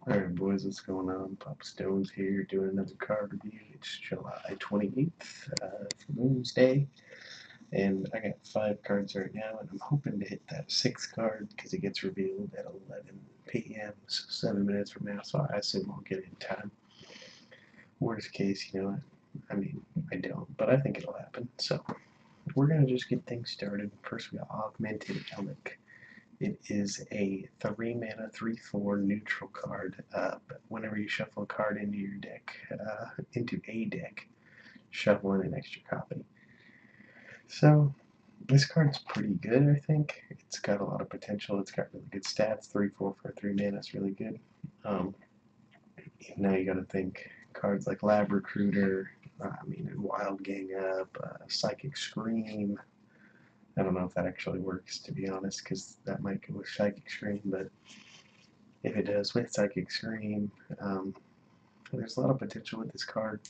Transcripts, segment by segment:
Alright boys, what's going on? Pop Stones here doing another card review. It's July 28th for Boomsday, and I got 5 cards right now, and I'm hoping to hit that 6th card because it gets revealed at 11 p.m., so 7 minutes from now, so I assume I'll get it in time. Worst case, I mean, I don't, but I think it'll happen, so we're going to just get things started. First we got Augmented Elekk. It is a 3 mana 3/4 neutral card. But whenever you shuffle a card into your deck, into a deck, shuffle in an extra copy. So this card's pretty good, I think. It's got a lot of potential. It's got really good stats. 3/4 for 3 mana is really good. Um, Now you got to think cards like Lab Recruiter. And Wild Gang Up, Psychic Scream. I don't know if that actually works, to be honest, because that might go with Psychic Scream, but if it does with Psychic Scream, there's a lot of potential with this card.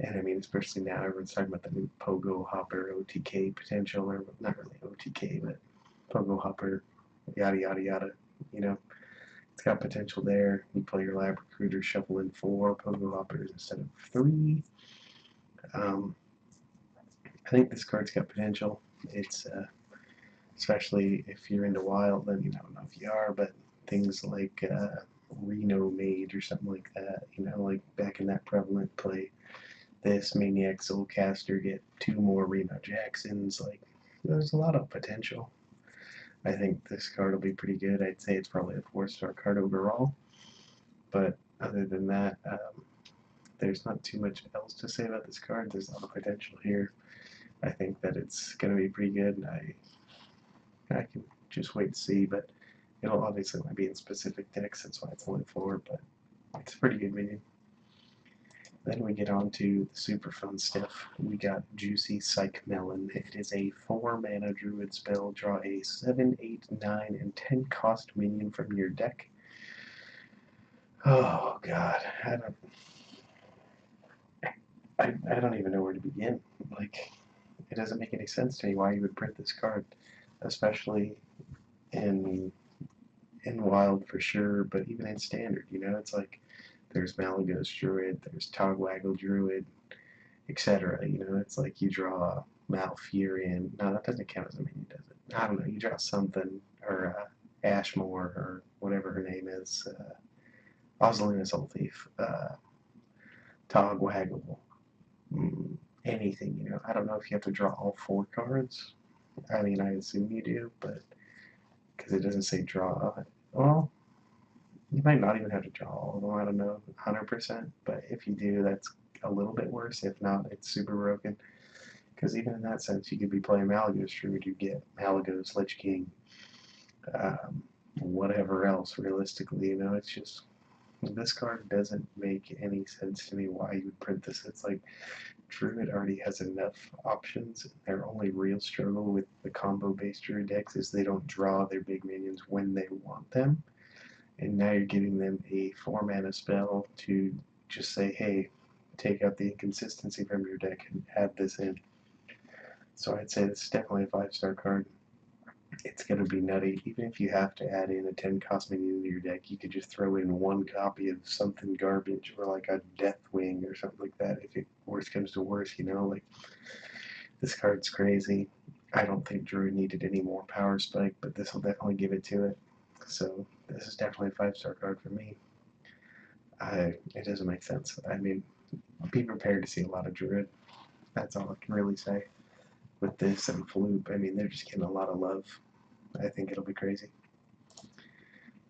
And I mean, especially now, everyone's talking about the new Pogo Hopper OTK potential, or not really OTK, but Pogo Hopper, yada yada yada. You know, it's got potential there. You play your Lab Recruiter, shuffle in 4 Pogo Hoppers instead of 3. Um, I think this card's got potential. It's especially if you're into wild, then I don't know if you are, but things like Reno Mage or something like that, like back in that prevalent play, this Maniac Soulcaster get 2 more Reno Jacksons, like there's a lot of potential. I think this card will be pretty good. I'd say it's probably a 4-star card overall, but other than that, there's not too much else to say about this card. There's a lot of potential here. I think that it's going to be pretty good. I can just wait to see, but it'll obviously only be in specific decks, that's why it's only 4, but it's a pretty good minion. Then we get on to the super fun stuff. We got Juicy Psychmelon. It is a 4 mana Druid spell. Draw a 7, 8, 9, and 10 cost minion from your deck. Oh god, I don't even know where to begin. Like, it doesn't make any sense to me why you would print this card, especially in Wild for sure, but even in Standard, it's like there's Malagos Druid, there's Togwaggle Druid, etc. It's like you draw Malfurion. No, that doesn't count as a minion, does it? I don't know. You draw something, or Ashmore, or whatever her name is, Ozelina Soul Thief, Togwaggle, anything. I don't know if you have to draw all 4 cards. I mean, I assume you do, but because it doesn't say draw. Well, you might not even have to draw all of them. I don't know, 100%. But if you do, that's a little bit worse. If not, it's super broken. Because even in that sense, you could be playing Malagos Druid, you get Malagos, Lich King, whatever else, realistically. It's just, this card doesn't make any sense to me why you would print this. It's like Druid already has enough options. Their only real struggle with the combo-based Druid decks is they don't draw their big minions when they want them. And now you're giving them a 4 mana spell to just say, hey, take out the inconsistency from your deck and add this in. So I'd say this is definitely a 5-star card. It's going to be nutty. Even if you have to add in a 10 cost minion into your deck, you could just throw in 1 copy of something garbage or like a Deathwing or something like that if it worst comes to worst, like this card's crazy. I don't think Druid needed any more power spike, but this will definitely give it to it. So this is definitely a 5-star card for me. It doesn't make sense. I mean, be prepared to see a lot of Druid. That's all I can really say. With this and Floop, I mean, they're just getting a lot of love. I think it'll be crazy.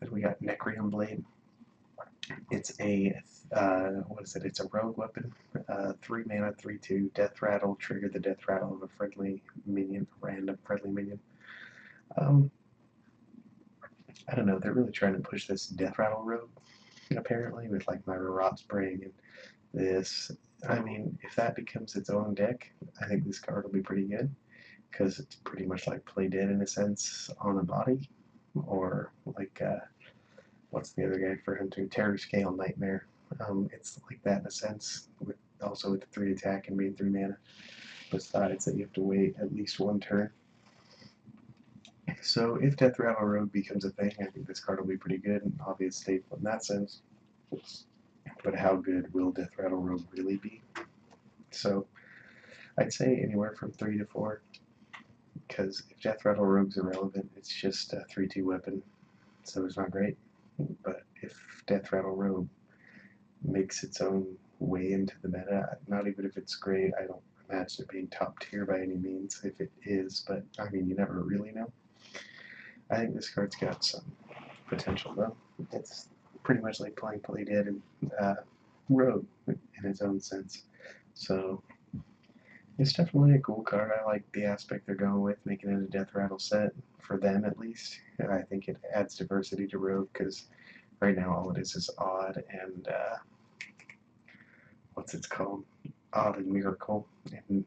Then we got Necrium Blade. It's a, what is it? It's a rogue weapon. 3 mana, 3/2, Death Rattle. Trigger the Death Rattle of a friendly minion, random friendly minion. I don't know, they're really trying to push this Death Rattle rogue, apparently, with like Myra Rot Spring and this. I mean, if that becomes its own deck, I think this card will be pretty good, because it's pretty much like Play Dead in a sense on a body, or like, what's the other guy for him too? Terror Scale Nightmare. It's like that in a sense, with also with the 3 attack and being 3 mana, besides that you have to wait at least 1 turn. So if Death Rattle Rogue becomes a thing, I think this card will be pretty good and obvious staple in that sense. But how good will Death Rattle Rogue really be? So I'd say anywhere from 3 to 4, because if Death Rattle Rogue's irrelevant, it's just a 3-2 weapon, so it's not great. But if Death Rattle Rogue makes its own way into the meta, not even if it's great, I don't imagine it being top tier by any means, if it is, but I mean, you never really know. I think this card's got some potential though. It's pretty much like playing Play Dead and Rogue in its own sense. So it's definitely a cool card. I like the aspect they're going with, making it a Death Rattle set, for them at least. And I think it adds diversity to Rogue, because right now all it is Odd and, what's it called? Odd and Miracle. And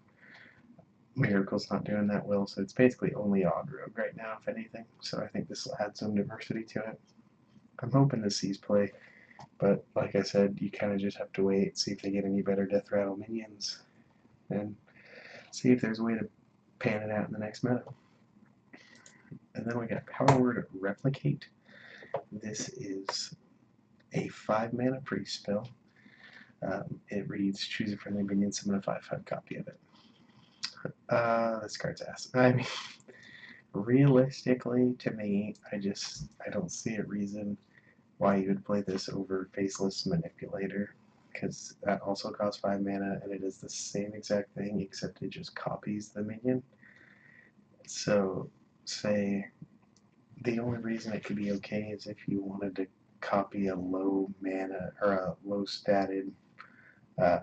Miracle's not doing that well, so it's basically only Odd Rogue right now, if anything. So I think this will add some diversity to it. I'm hoping this sees play, but like I said, you kind of just have to wait, see if they get any better Death Rattle minions, and see if there's a way to pan it out in the next meta. And then we got Powerword Replicate. This is a 5-mana priest spell. It reads, choose a friendly minion, summon a 5/5 copy of it. This card's ass. I mean, realistically, to me, I don't see a reason why you would play this over Faceless Manipulator, because that also costs 5 mana, and it is the same exact thing, except it just copies the minion. So, say, the only reason it could be okay is if you wanted to copy a low mana, or a low statted, high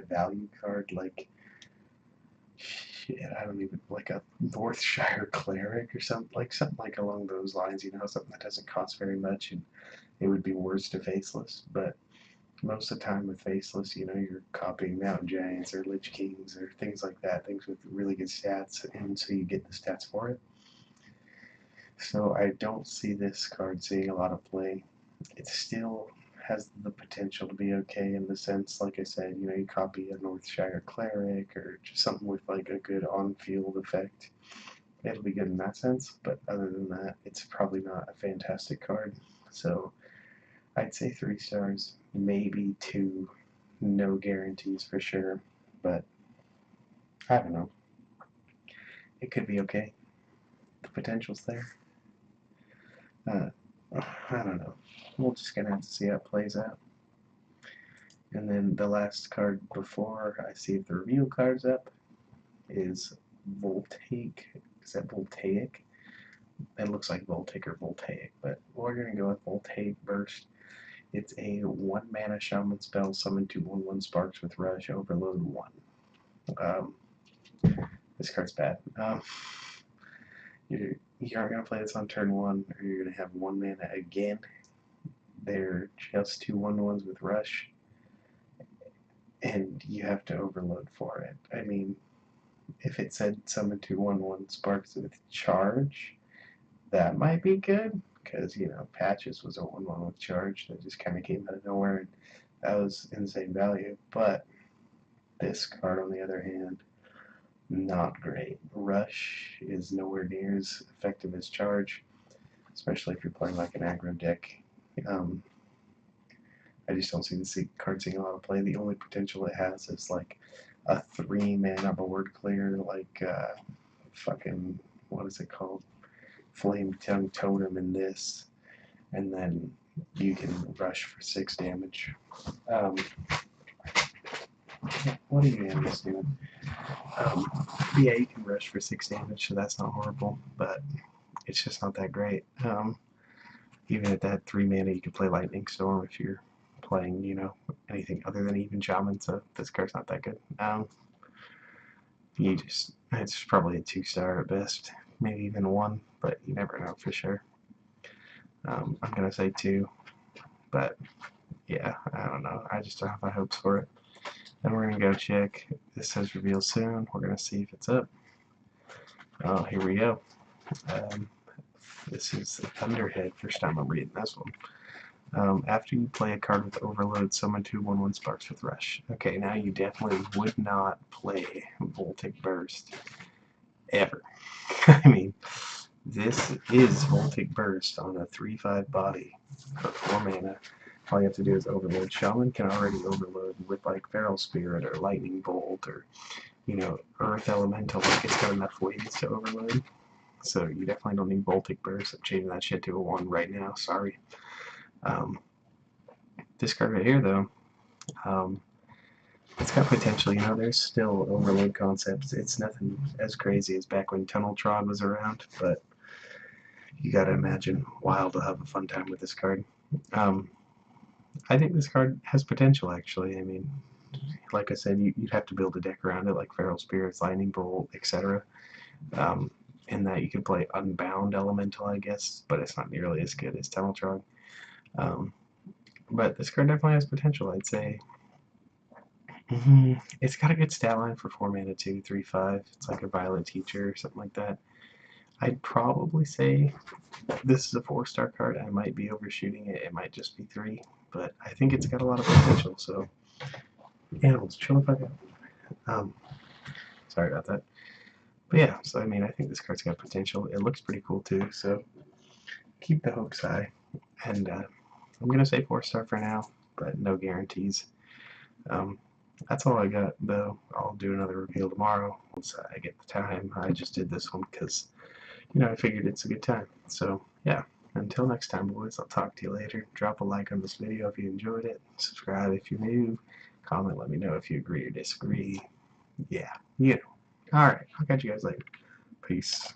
value card, like, shit, I don't even, like a Northshire Cleric or something like along those lines, something that doesn't cost very much, and it would be worse to Faceless. But most of the time with Faceless, you're copying Mountain Giants or Lich Kings or things like that, things with really good stats, and so you get the stats for it. So I don't see this card seeing a lot of play. It still has the potential to be okay in the sense, like I said, you copy a Northshire Cleric or just something with like a good on-field effect. It'll be good in that sense, but other than that, it's probably not a fantastic card. So I'd say 3 stars, maybe 2, no guarantees for sure, but I don't know. It could be okay. The potential's there. I don't know. We're just gonna have to see how it plays out. And then the last card before I see if the reveal card's up is Voltaic. Is that Voltaic? It looks like Voltaic or Voltaic, but we're gonna go with Voltaic Burst. It's a 1-mana shaman spell, summon 2 1/1 sparks with rush, overload 1. This card's bad. You aren't going to play this on turn 1, or you're going to have 1 mana again. They're just 2 1/1s with rush, and you have to overload for it. I mean, if it said summon 2 1/1 sparks with charge, that might be good, because, Patches was a 1/1 with charge that just kind of came out of nowhere, and that was insane value. But this card, on the other hand, not great. Rush is nowhere near as effective as charge, especially if you're playing like an aggro deck. I just don't see the card seeing a lot of play. The only potential it has is like a 3-mana board clear, like fucking, what is it called? Flame Tongue Totem in this, and then you can rush for 6 damage. What are you animals doing? Yeah, you can rush for 6 damage, so that's not horrible, but it's just not that great. Even at that 3 mana, you can play Lightning Storm if you're playing, anything other than even Shaman, so this card's not that good. It's probably a 2-star at best, maybe even 1, but you never know for sure. I'm gonna say 2, but yeah, I don't know. I just don't have high hopes for it. Then we're gonna go check. This says reveal soon. We're gonna see if it's up. Oh, here we go. This is the Thunderhead. First time I'm reading this one. After you play a card with Overload, summon 2 1/1 sparks with Rush. Okay, now you definitely would not play Voltaic Burst ever. I mean, this is Voltaic Burst on a 3/5 body for 4 mana. All you have to do is overload. Shaman can already overload with like Feral Spirit or Lightning Bolt or, you know, Earth Elemental. Like it's got enough ways to overload. So you definitely don't need Voltaic Burst. I'm changing that shit to a 1 right now. Sorry. This card right here, though, it's got potential. You know, there's still overload concepts. It's nothing as crazy as back when Tunnel Trod was around, but you gotta imagine Wild will have a fun time with this card. I think this card has potential, actually. I mean, like I said, you'd have to build a deck around it, like Feral Spirits, Lightning Bolt, etc. In that you could play Unbound Elemental, I guess, but it's not nearly as good as Tunnel Trod. But this card definitely has potential, I'd say. It's got a good stat line for 4 mana too, 3/5. It's like a Violet Teacher or something like that. I'd probably say this is a 4-star card. I might be overshooting it. It might just be 3, but I think it's got a lot of potential. So, animals, chill the fuck out. Sorry about that. But yeah, so I mean, I think this card's got potential. It looks pretty cool too. So keep the hopes high. And I'm gonna say 4-star for now, but no guarantees. That's all I got, though. I'll do another reveal tomorrow once I get the time. I just did this one because, you know, I figured it's a good time. So, yeah. Until next time, boys, I'll talk to you later. Drop a like on this video if you enjoyed it. Subscribe if you're new. Comment, let me know if you agree or disagree. Yeah, you know. Alright, I'll catch you guys later. Peace.